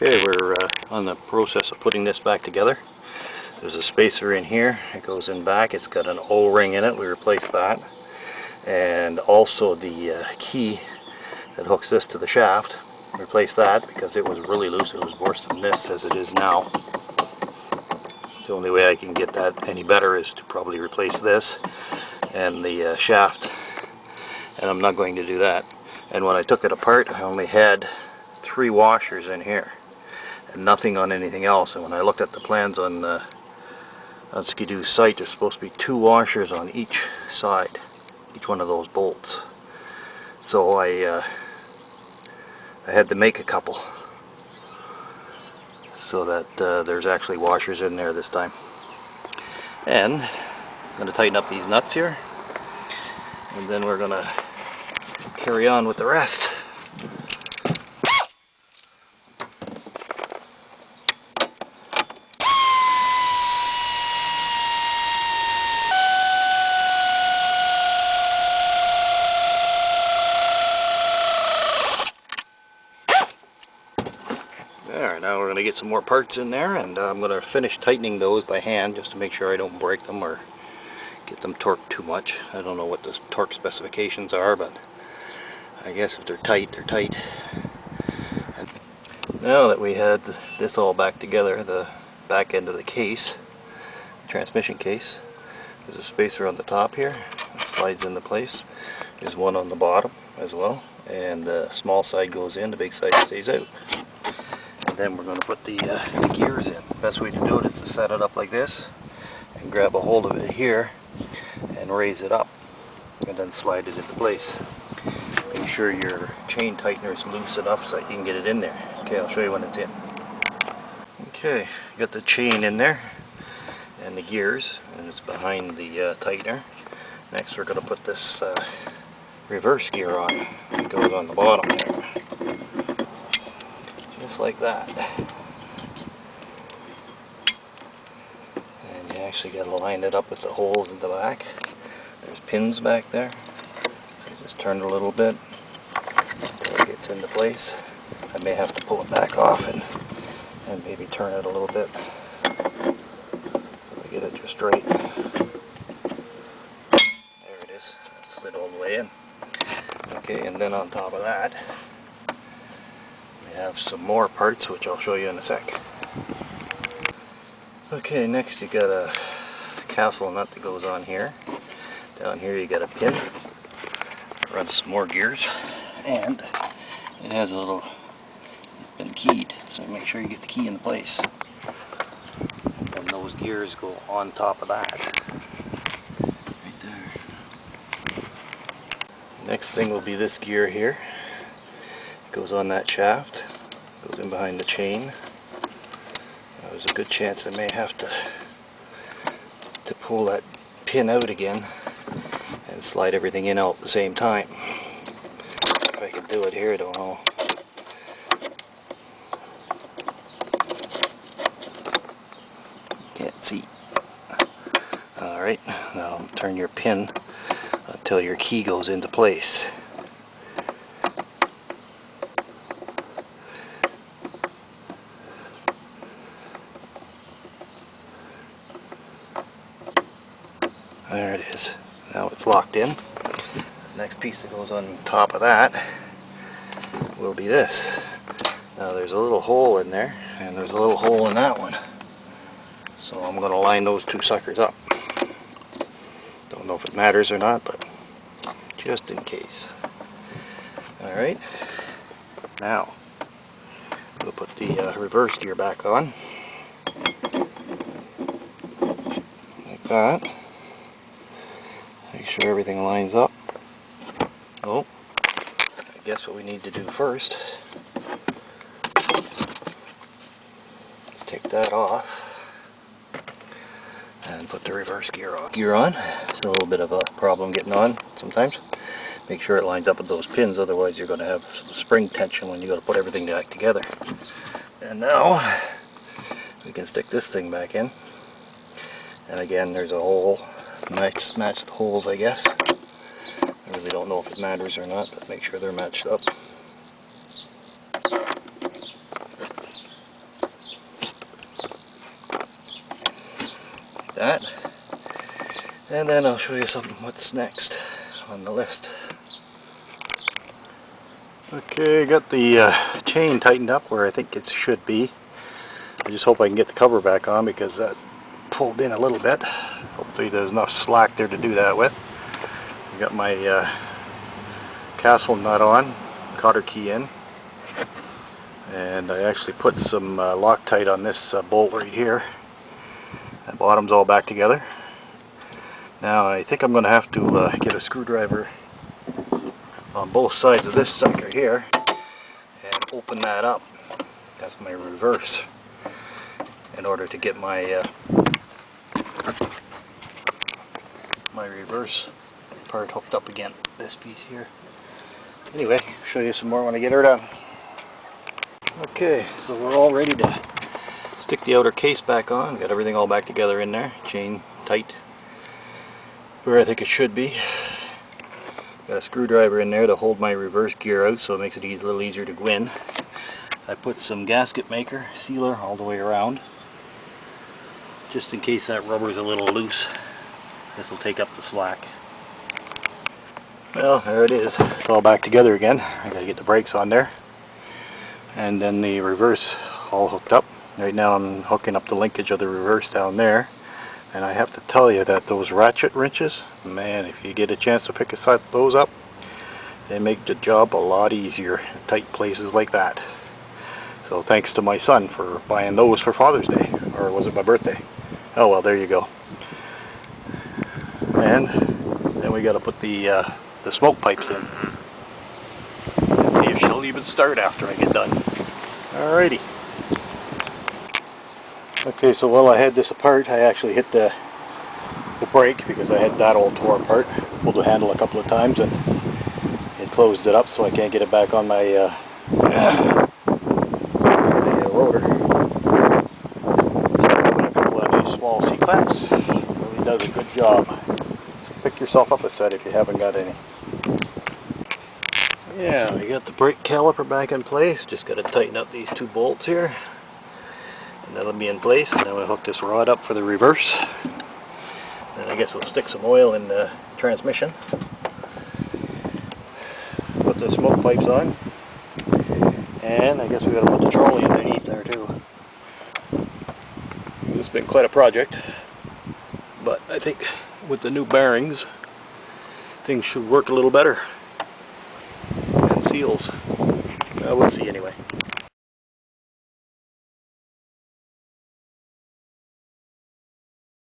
Okay, we're on the process of putting this back together. There's a spacer in here. It goes in back. It's got an O-ring in it. We replaced that. And also the key that hooks this to the shaft. Replaced that because it was really loose. It was worse than this as it is now. The only way I can get that any better is to probably replace this and the shaft. And I'm not going to do that. And when I took it apart, I only had 3 washers in here and nothing on anything else. And when I looked at the plans on Skidoo's site, there's supposed to be 2 washers on each side, each one of those bolts. So I had to make a couple so that there's actually washers in there this time. And I'm going to tighten up these nuts here, and then we're going to carry on with the rest. There, now we're going to get some more parts in there, and I'm going to finish tightening those by hand just to make sure I don't break them or get them torqued too much. I don't know what the torque specifications are, but I guess if they're tight, they're tight. And now that we had this all back together, the back end of the case, transmission case, there's a spacer on the top here. It slides into place. There's one on the bottom as well, and the small side goes in, the big side stays out. And then we're going to put the gears in. The best way to do it is to set it up like this and grab a hold of it here and raise it up and then slide it into place. Make sure your chain tightener is loose enough so that you can get it in there. Okay, I'll show you when it's in. Okay, got the chain in there and the gears, and it's behind the tightener. Next we're going to put this reverse gear on. It goes on the bottom there. Just like that. And you actually got to line it up with the holes in the back. There's pins back there. So you just turn it a little bit until it gets into place. I may have to pull it back off and maybe turn it a little bit so I get it just right. There it is. It slid all the way in. Okay, and then on top of that, we have some more parts which I'll show you in a sec. Okay, next you got a castle nut that goes on here. Down here you got a pin, runs some more gears, and it has a little, it's been keyed, so make sure you get the key in place. And those gears go on top of that. Right there. Next thing will be this gear here. It goes on that shaft, goes in behind the chain. There's a good chance I may have to pull that pin out again and slide everything in all at the same time. If I can do it here, I don't know. Can't see. Alright, now turn your pin until your key goes into place. There it is. Now it's locked in. The next piece that goes on top of that will be this. Now there's a little hole in there, and there's a little hole in that one. So I'm going to line those 2 suckers up. Don't know if it matters or not, but just in case. Alright. Now we'll put the reverse gear back on. Like that. Make sure everything lines up. Oh, I guess what we need to do first is take that off and put the reverse gear on. It's a little bit of a problem getting on sometimes. Make sure it lines up with those pins, otherwise you're going to have some spring tension when you go to put everything back together. And now we can stick this thing back in. And again, there's a hole. Match the holes, I guess. I really don't know if it matters or not, but make sure they're matched up. that. And then I'll show you something what's next on the list. Okay, got the chain tightened up where I think it should be. I just hope I can get the cover back on because that pulled in a little bit. Hopefully there's enough slack there to do that with. I got my castle nut on, cotter key in, and I actually put some Loctite on this bolt right here. The bottom's all back together. Now I think I'm going to have to get a screwdriver on both sides of this sucker here and open that up. That's my reverse, in order to get my my reverse part hooked up again, this piece here. Anyway, I'll show you some more when I get her done. Okay, so we're all ready to stick the outer case back on. Got everything all back together in there, chain tight where I think it should be. Got a screwdriver in there to hold my reverse gear out so it makes it a little easier to go in. I put some gasket maker sealer all the way around, just in case that rubber is a little loose. This will take up the slack. Well, there it is. It's all back together again. I gotta get the brakes on there. And then the reverse all hooked up. Right now I'm hooking up the linkage of the reverse down there. And I have to tell you that those ratchet wrenches, man, if you get a chance to pick those up, they make the job a lot easier in tight places like that. So thanks to my son for buying those for Father's Day, or was it my birthday? Oh well, there you go. And then we got to put the smoke pipes in and see if she'll even start after I get done. Alrighty. Okay, so while I had this apart, I actually hit the brake because I had that all tore apart. Pulled the handle a couple of times and it closed it up, so I can't get it back on my rotor. So I'm having a couple of these small C-clamps. Really does a good job. So pick yourself up a set if you haven't got any. Yeah, I got the brake caliper back in place. Just got to tighten up these two bolts here. And that'll be in place, and then we'll hook this rod up for the reverse. Then I guess we'll stick some oil in the transmission. Put the smoke pipes on. And I guess we gotta put the trolley underneath there too. It's been quite a project, but I think with the new bearings, things should work a little better. And seals. We'll see anyway.